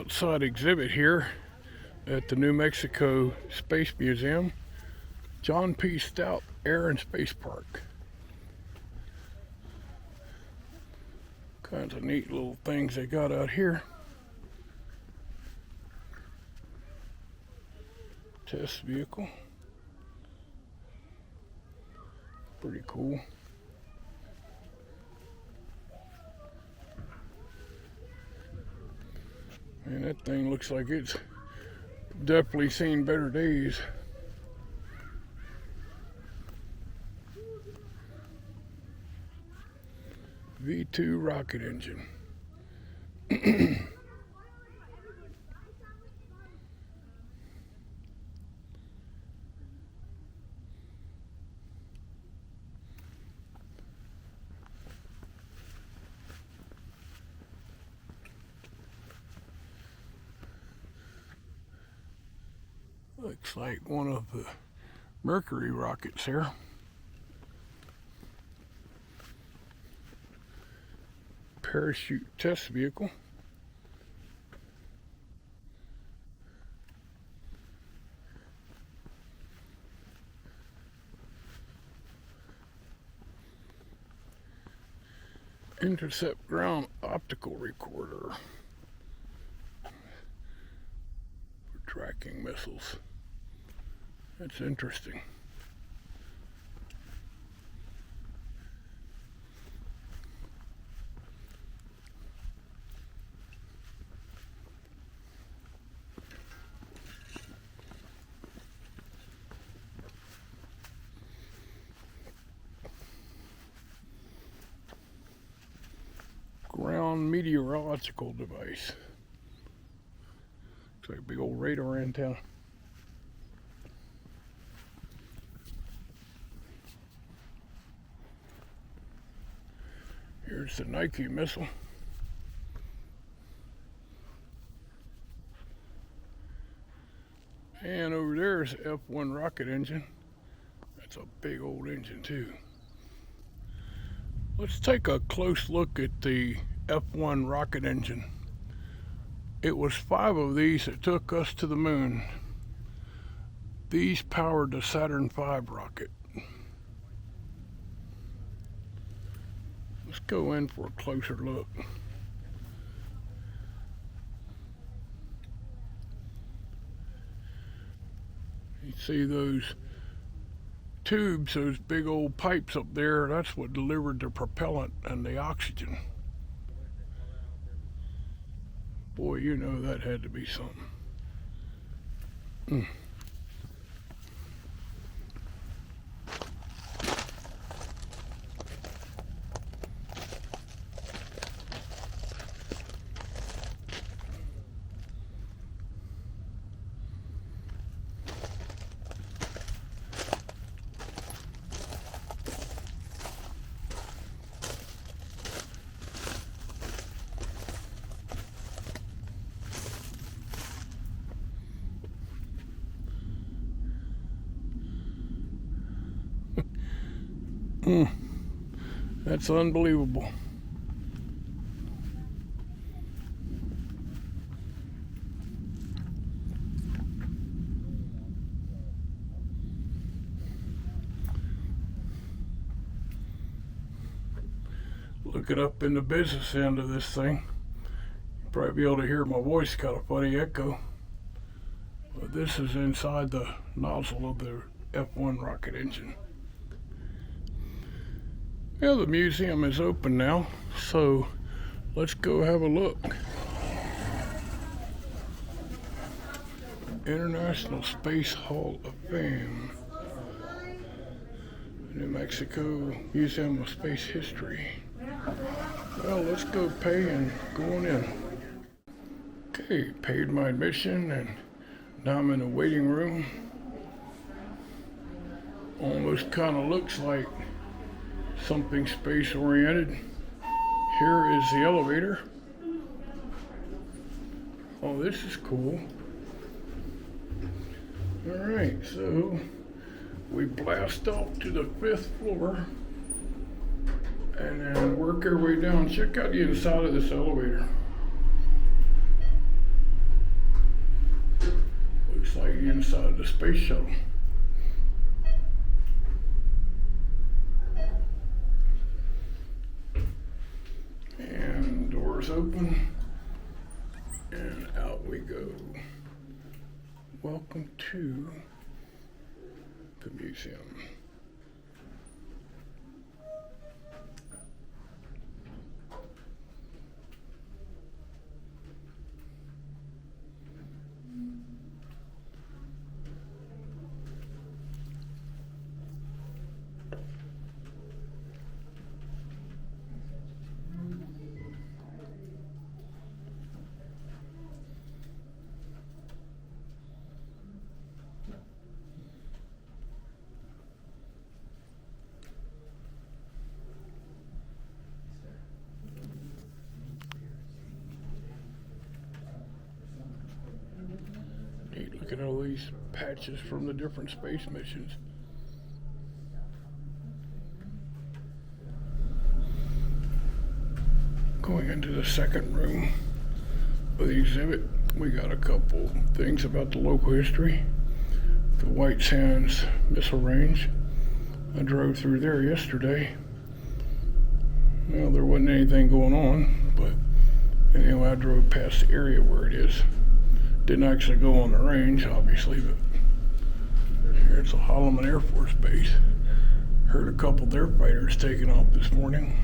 outside exhibit here at the New Mexico Space Museum, John P. Stout Air and Space Park. Kinds of neat little things they got out here. Test vehicle. Pretty cool. And that thing looks like it's definitely seen better days. V2 rocket engine. Looks like one of the Mercury rockets here. Parachute test vehicle. Intercept ground optical recorder for tracking missiles. That's interesting. Ground meteorological device. Looks like a big old radar antenna. Here's the Nike missile. And over there is the F1 rocket engine. That's a big old engine too. Let's take a close look at the F1 rocket engine. It was 5 of these that took us to the moon. These powered the Saturn V rocket. Let's go in for a closer look. You see those tubes, those big old pipes up there, that's what delivered the propellant and the oxygen. Boy, you know that had to be something. That's unbelievable. Looking up in the business end of this thing, you'll probably be able to hear my voice, got a funny echo. But this is inside the nozzle of the F1 rocket engine. Yeah, the museum is open now, so let's go have a look. International Space Hall of Fame, New Mexico Museum of Space History. Well, let's go pay and go on in. Okay, paid my admission and now I'm in the waiting room. Almost kind of looks like something space oriented. Here is the elevator. Oh, this is cool. All right, so we blast off to the 5th floor and then work our way down. Check out the inside of this elevator. the inside of the space shuttle. And doors open, and out we go. Welcome to the museum. Look at all these patches from the different space missions. Going into the second room of the exhibit, we got a couple things about the local history. The White Sands Missile Range. I drove through there yesterday. Well, there wasn't anything going on, but anyway, I drove past the area where it is. Didn't actually go on the range, obviously, but here's a Holloman Air Force Base. Heard a couple of their fighters taking off this morning.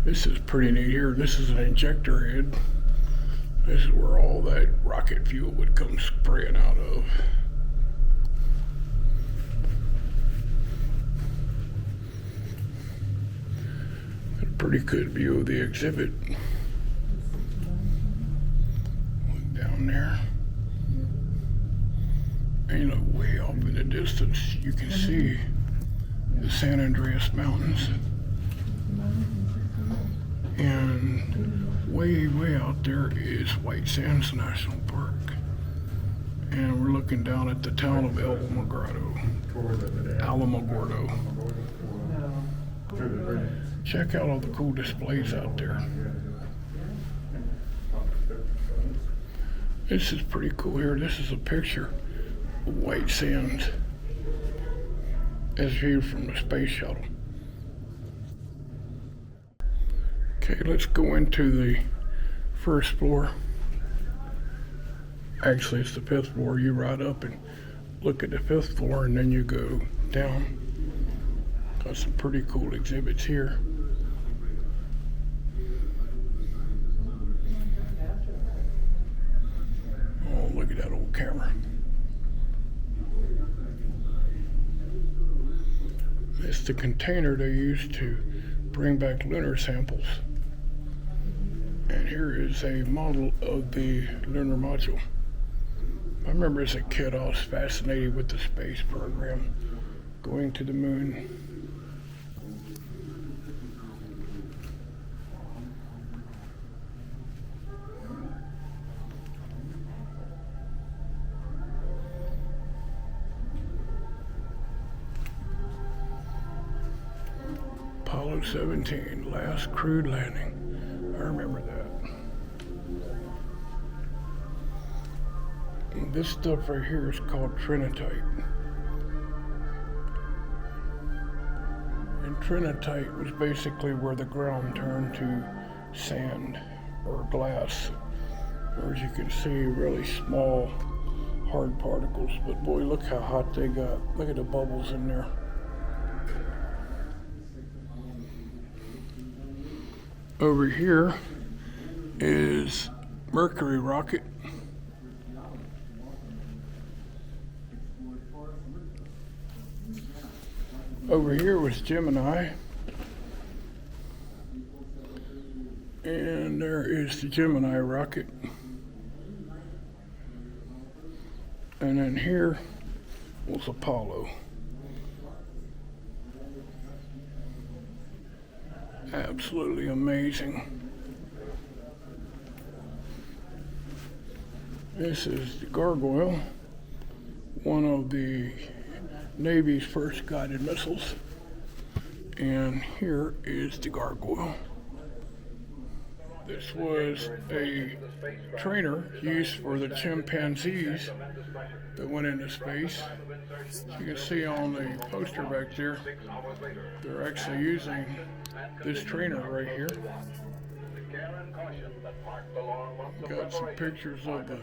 This is pretty neat here. This is an injector head. This is where all that rocket fuel would come spraying out of. Got a pretty good view of the exhibit. Down there. And way off in the distance, you can see the San Andreas Mountains. And way out there is White Sands National Park. And we're looking down at the town of Alamagordo. Check out all the cool displays out there. This is pretty cool here. This is a picture of White Sands as viewed from the space shuttle. Okay, let's go into the first floor. Actually, it's the fifth floor. You ride up and look at the fifth floor, and then you go down. Got some pretty cool exhibits here. Oh, look at that old camera. It's the container they used to bring back lunar samples. And here is a model of the lunar module. I remember as a kid I was fascinated with the space program, going to the moon. Apollo 17, last crewed landing. I remember that. And this stuff right here is called trinitite. And trinitite was basically where the ground turned to sand or glass. Or as you can see, really small, hard particles. But boy, look how hot they got. Look at the bubbles in there. Over here is Mercury rocket. Over here was Gemini. And there is the Gemini rocket. And then here was Apollo. Absolutely amazing. This is the Gargoyle, one of the Navy's first guided missiles. And here is the Gargoyle. This was a trainer used for the chimpanzees that went into space. As you can see on the poster back there, they're actually using this trainer right here. Got some pictures of the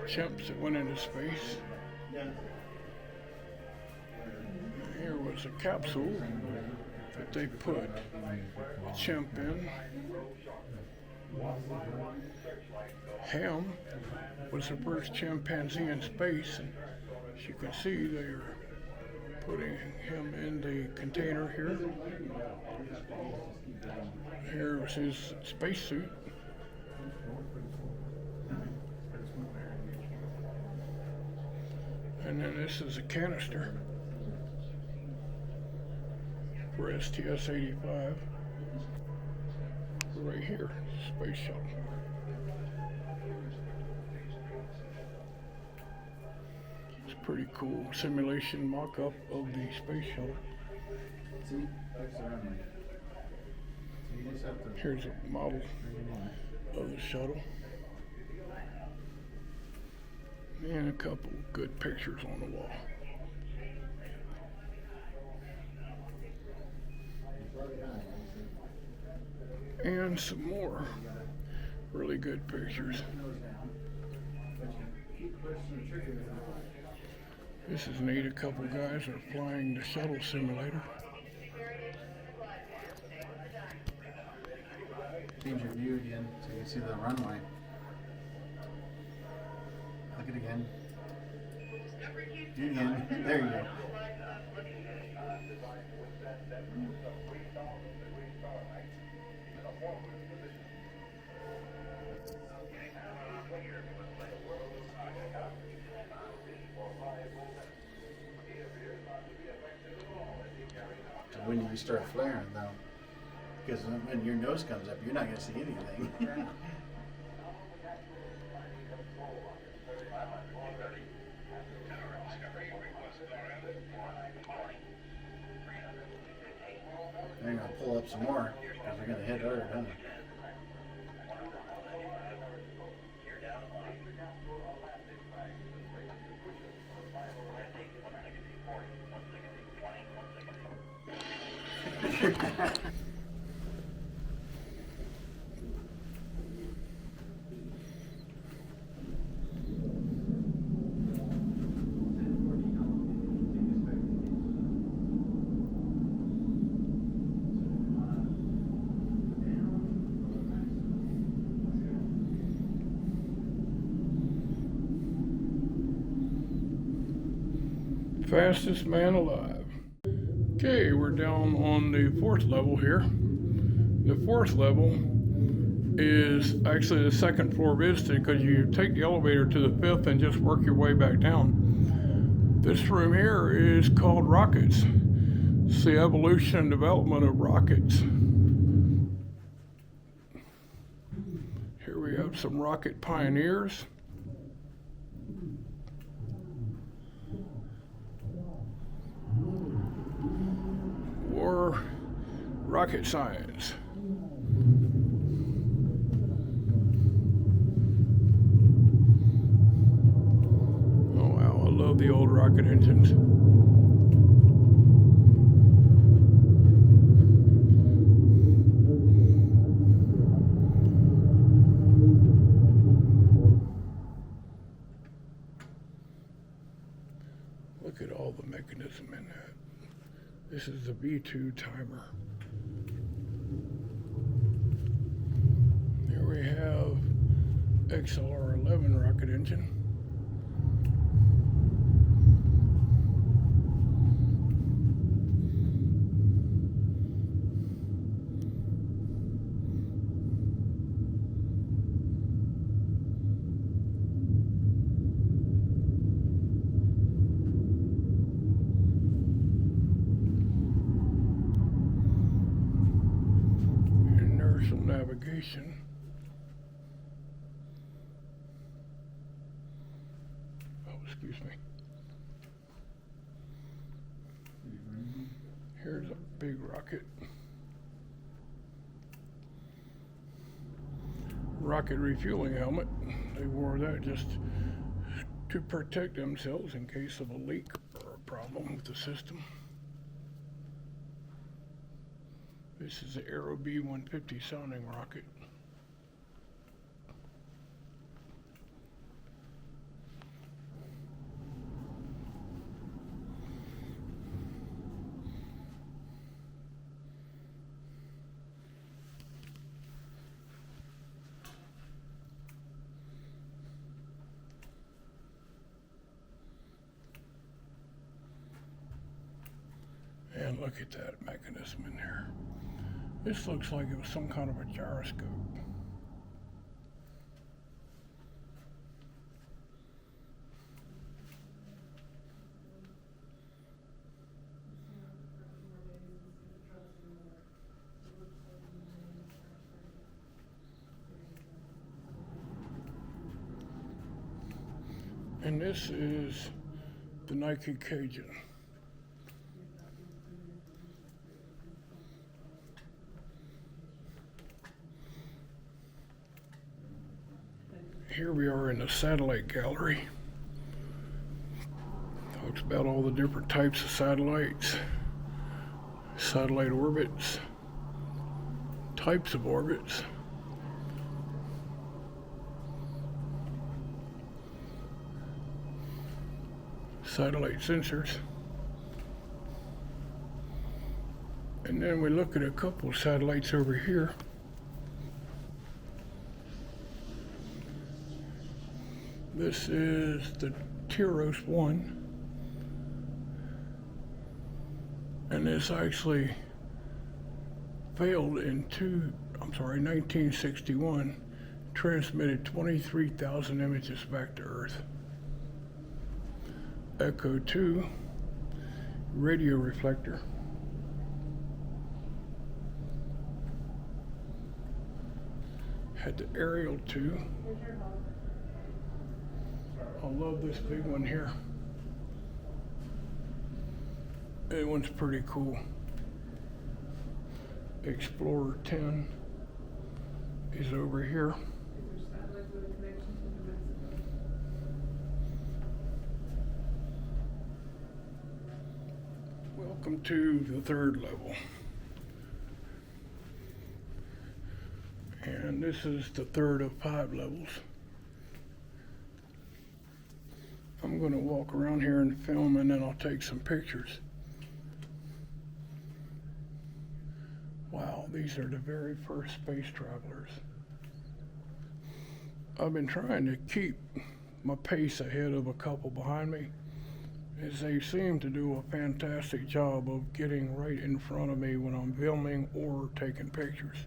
chimps that went into space. Here was a capsule that they put a chimp in. Ham was the first chimpanzee in space, and as you can see, they're putting him in the container here. Here's his spacesuit. And then this is a canister for STS-85. Right here, space shuttle. It's pretty cool simulation mock-up of the space shuttle. Here's a model of the shuttle. And a couple good pictures on the wall. And some more really good pictures. This is neat. A couple guys are flying the shuttle simulator. Change your view again so you can see the runway. Look at it again. Do it again. There you go. So when you start flaring though, because when your nose comes up, you're not going to see anything. They're going to pull up some more because they're going to hit Earth, huh? Fastest man alive. Okay, we're down on the 4th level here. The 4th level is actually the 2nd floor visited because you take the elevator to the 5th and just work your way back down. This room here is called rockets. It's the evolution and development of rockets. Here we have some rocket pioneers. Or rocket science. Oh wow, I love the old rocket engines. Look at all the mechanism in that. This is the V2 timer. Here we have XLR-11 rocket engine. Navigation. Oh, excuse me. Here's a big rocket. like a refueling helmet. They wore that just to protect themselves in case of a leak or a problem with the system. This is the Aero B-150 sounding rocket. And look at that mechanism in there. This looks like it was some kind of a gyroscope. And this is the Nike Cajun. Here we are in the satellite gallery. Talks about all the different types of satellites, satellite orbits, types of orbits. Satellite sensors. And then we look at a couple of satellites over here. This is the Tyros 1, and this actually failed in 1961, transmitted 23,000 images back to Earth. Echo 2, radio reflector. Had the Ariel 2. I love this big one here. That one's pretty cool. Explorer 10 is over here. Welcome to the third level. And this is the third of 5 levels. I'm going to walk around here and film, and then I'll take some pictures. Wow, these are the very first space travelers. I've been trying to keep my pace ahead of a couple behind me, as they seem to do a fantastic job of getting right in front of me when I'm filming or taking pictures.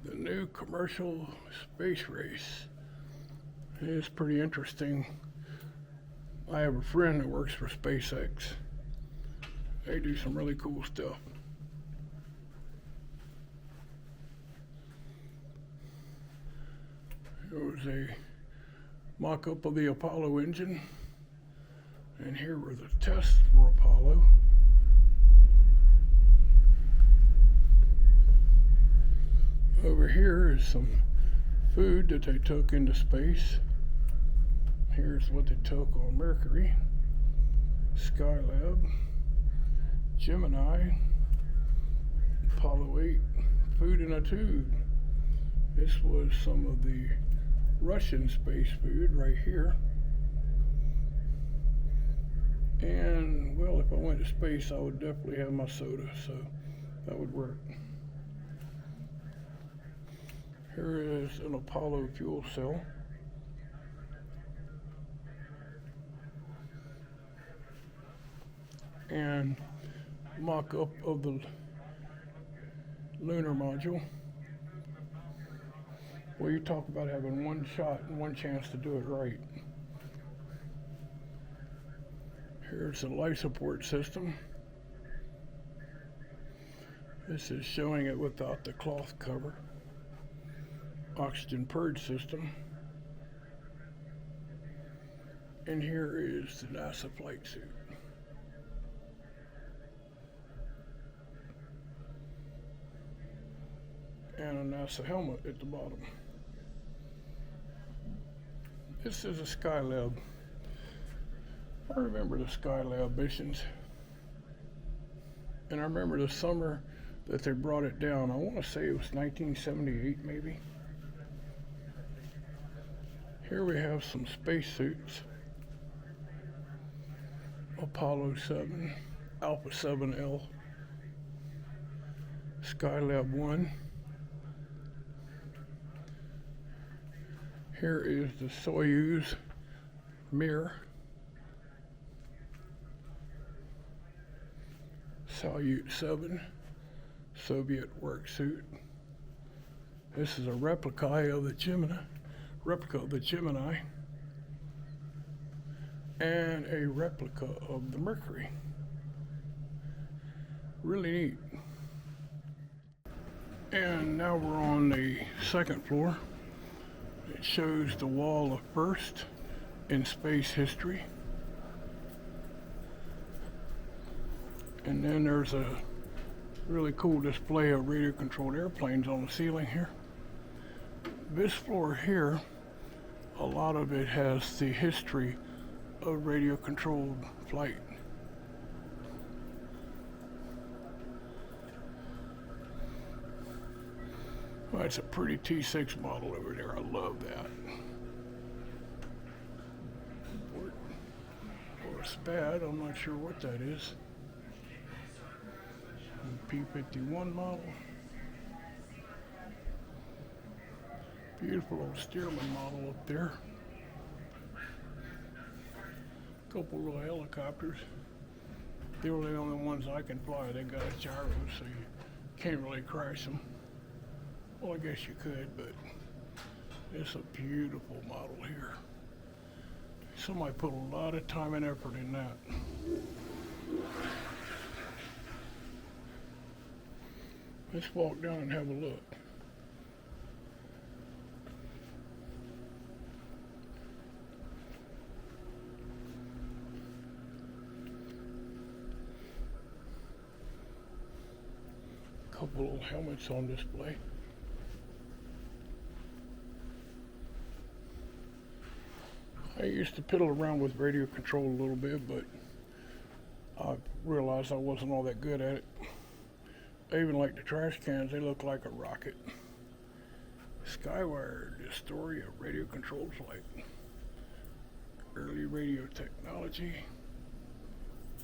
The new commercial space race is pretty interesting. I have a friend that works for SpaceX. They do some really cool stuff. There was a mock-up of the Apollo engine, and here were the tests for Apollo. Over here is some food that they took into space. Here's what they took on Mercury, Skylab, Gemini, Apollo 8, food in a tube. This was some of the Russian space food right here. And, well, if I went to space, I would definitely have my soda, so that would work. Here is an Apollo fuel cell. And mock-up of the lunar module. Well, you talk about having one shot and one chance to do it right. Here's the life support system. This is showing it without the cloth cover. Oxygen purge system. And here is the NASA flight suit. And a NASA helmet at the bottom. This is a Skylab. I remember the Skylab missions. And I remember the summer that they brought it down. I want to say it was 1978 maybe. Here we have some spacesuits. Apollo 7, Alpha 7L, Skylab 1. Here is the Soyuz Mir, Salyut 7, Soviet work suit. This is a replica of the Gemini, and a replica of the Mercury. Really neat. And now we're on the second floor. It shows the wall of first in space history. And then there's a really cool display of radio-controlled airplanes on the ceiling here. This floor here, a lot of it has the history of radio-controlled flight. Well, it's a pretty T6 model over there. I love that. Or a SPAD, I'm not sure what that is. P-51 model. Beautiful old Stearman model up there. Couple little helicopters. They're the only ones I can fly. They got a gyro, so you can't really crash them. Well, I guess you could, but it's a beautiful model here. Somebody put a lot of time and effort in that. Let's walk down and have a look. Couple little helmets on display. I used to piddle around with radio control a little bit, but I realized I wasn't all that good at it. I even like the trash cans, they look like a rocket. Skywire, the story of radio controlled flight. Early radio technology.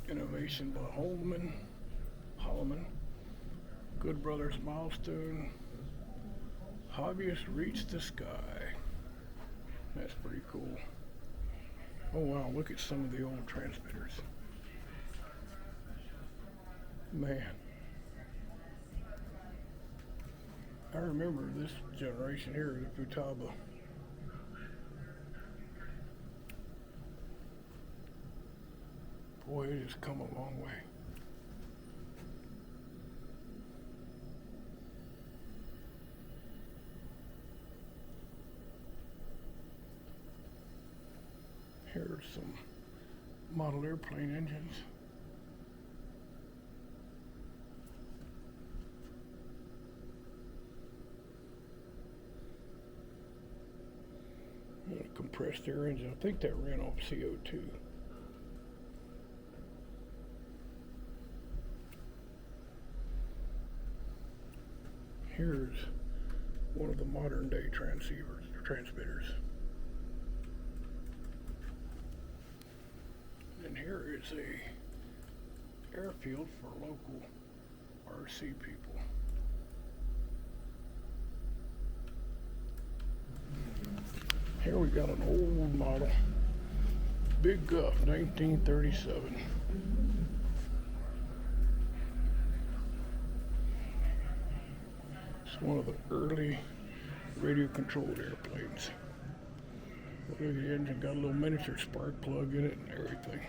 Innovation by Holloman. Good Brothers milestone. Hobbyists reach the sky. That's pretty cool. Oh wow, look at some of the old transmitters. Man. I remember this generation here, the Futaba. Boy, it has come a long way. Here are some model airplane engines. A compressed air engine. I think that ran off CO2. Here's one of the modern day transmitters. And here is a airfield for local RC people. Here we got an old model, Big Guff, 1937. It's one of the early radio-controlled airplanes. Look at the engine, got a little miniature spark plug in it and everything.